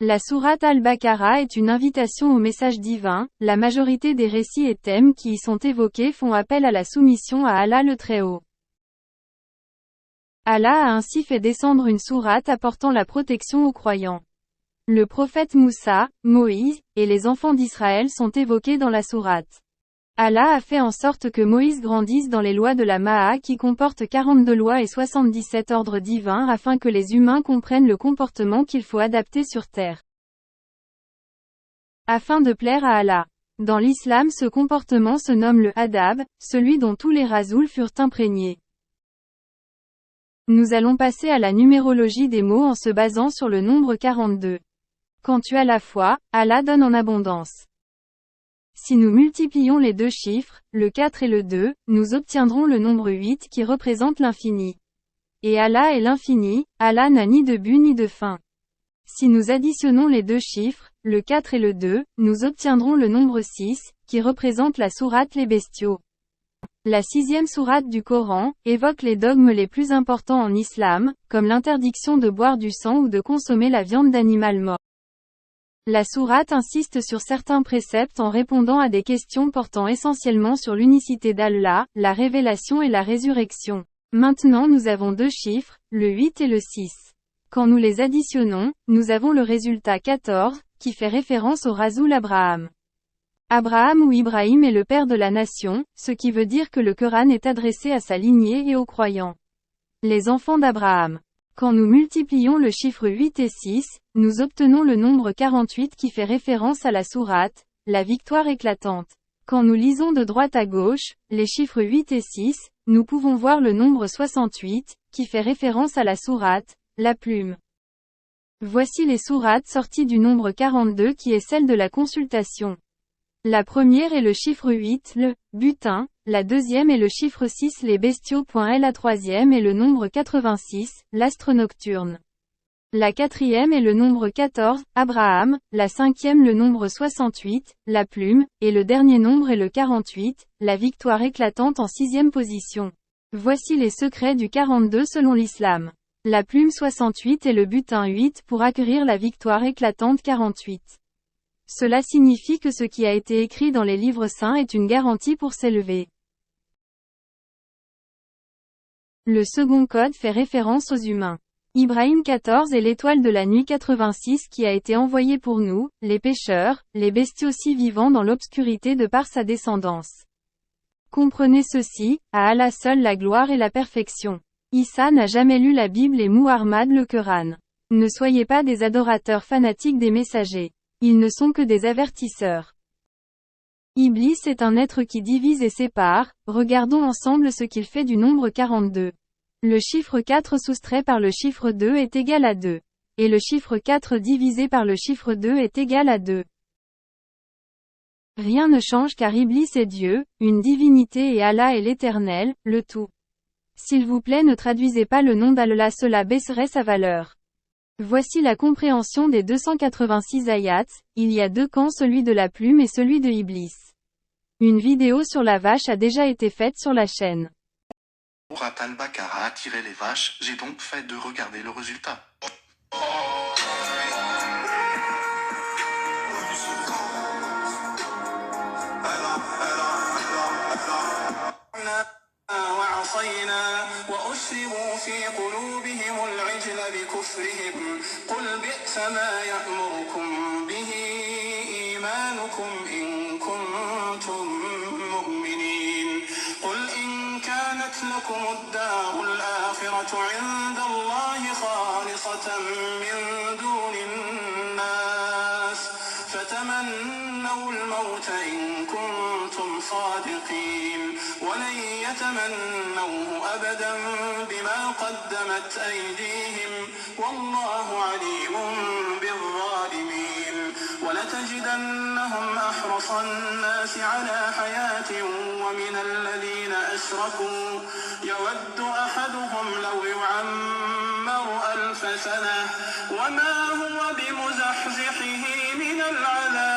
La sourate Al-Baqarah est une invitation au message divin. La majorité des récits et thèmes qui y sont évoqués font appel à la soumission à Allah le Très-Haut. Allah a ainsi fait descendre une sourate apportant la protection aux croyants. Le prophète Moussa, Moïse, et les enfants d'Israël sont évoqués dans la sourate. Allah a fait en sorte que Moïse grandisse dans les lois de la Ma'a qui comportent 42 lois et 77 ordres divins afin que les humains comprennent le comportement qu'il faut adapter sur terre. Afin de plaire à Allah. Dans l'islam, ce comportement se nomme le adab, celui dont tous les rasouls furent imprégnés. Nous allons passer à la numérologie des mots en se basant sur le nombre 42. Quand tu as la foi, Allah donne en abondance. Si nous multiplions les deux chiffres, le 4 et le 2, nous obtiendrons le nombre 8 qui représente l'infini. Et Allah est l'infini, Allah n'a ni de but ni de fin. Si nous additionnons les deux chiffres, le 4 et le 2, nous obtiendrons le nombre 6, qui représente la sourate les bestiaux. La 6e sourate du Coran évoque les dogmes les plus importants en islam, comme l'interdiction de boire du sang ou de consommer la viande d'animal mort. La sourate insiste sur certains préceptes en répondant à des questions portant essentiellement sur l'unicité d'Allah, la révélation et la résurrection. Maintenant nous avons deux chiffres, le 8 et le 6. Quand nous les additionnons, nous avons le résultat 14, qui fait référence au Rasoul Abraham. Abraham ou Ibrahim est le père de la nation, ce qui veut dire que le Coran est adressé à sa lignée et aux croyants. Les enfants d'Abraham. Quand nous multiplions le chiffre 8 et 6, nous obtenons le nombre 48 qui fait référence à la sourate, la victoire éclatante. Quand nous lisons de droite à gauche, les chiffres 8 et 6, nous pouvons voir le nombre 68, qui fait référence à la sourate, la plume. Voici les sourates sorties du nombre 42 qui est celle de la consultation. La première est le chiffre 8, le butin, la deuxième est le chiffre 6, les bestiaux. La troisième est le nombre 86, l'astre nocturne. La quatrième est le nombre 14, Abraham, la cinquième le nombre 68, la plume, et le dernier nombre est le 48, la victoire éclatante en 6e position. Voici les secrets du 42 selon l'islam. La plume 68 et le butin 8 pour acquérir la victoire éclatante 48. Cela signifie que ce qui a été écrit dans les livres saints est une garantie pour s'élever. Le second code fait référence aux humains. Ibrahim 14 est l'étoile de la nuit 86 qui a été envoyée pour nous, les pécheurs, les bestiaux si vivants dans l'obscurité de par sa descendance. Comprenez ceci, à Allah seul la gloire et la perfection. Issa n'a jamais lu la Bible et Muhammad le Coran. Ne soyez pas des adorateurs fanatiques des messagers. Ils ne sont que des avertisseurs. Iblis est un être qui divise et sépare, regardons ensemble ce qu'il fait du nombre 42. Le chiffre 4 soustrait par le chiffre 2 est égal à 2. Et le chiffre 4 divisé par le chiffre 2 est égal à 2. Rien ne change car Iblis est Dieu, une divinité et Allah est l'Éternel, le tout. S'il vous plaît ne traduisez pas le nom d'Allah, cela baisserait sa valeur. Voici la compréhension des 286 ayats, il y a deux camps, celui de la plume et celui de Iblis. Une vidéo sur la vache a déjà été faite sur la chaîne. Sourate Al-Baqarah attirait les vaches, j'ai donc fait de regarder le résultat. وأشربوا في قلوبهم العجل بكفرهم قل بئس ما يأمركم به إيمانكم إن كنتم مؤمنين قل إن كانت لكم الدار الآخرة عند الله خالصة من دون الناس فتمنوا الموت إن كنتم صادقين ولن يتمنوه أبدا بما قدمت أيديهم والله عليم بالظالمين ولتجدنهم أحرص الناس على حياة ومن الذين أشركوا يود أحدهم لو يعمر 1000 سنة وما هو بمزحزحه من العذاب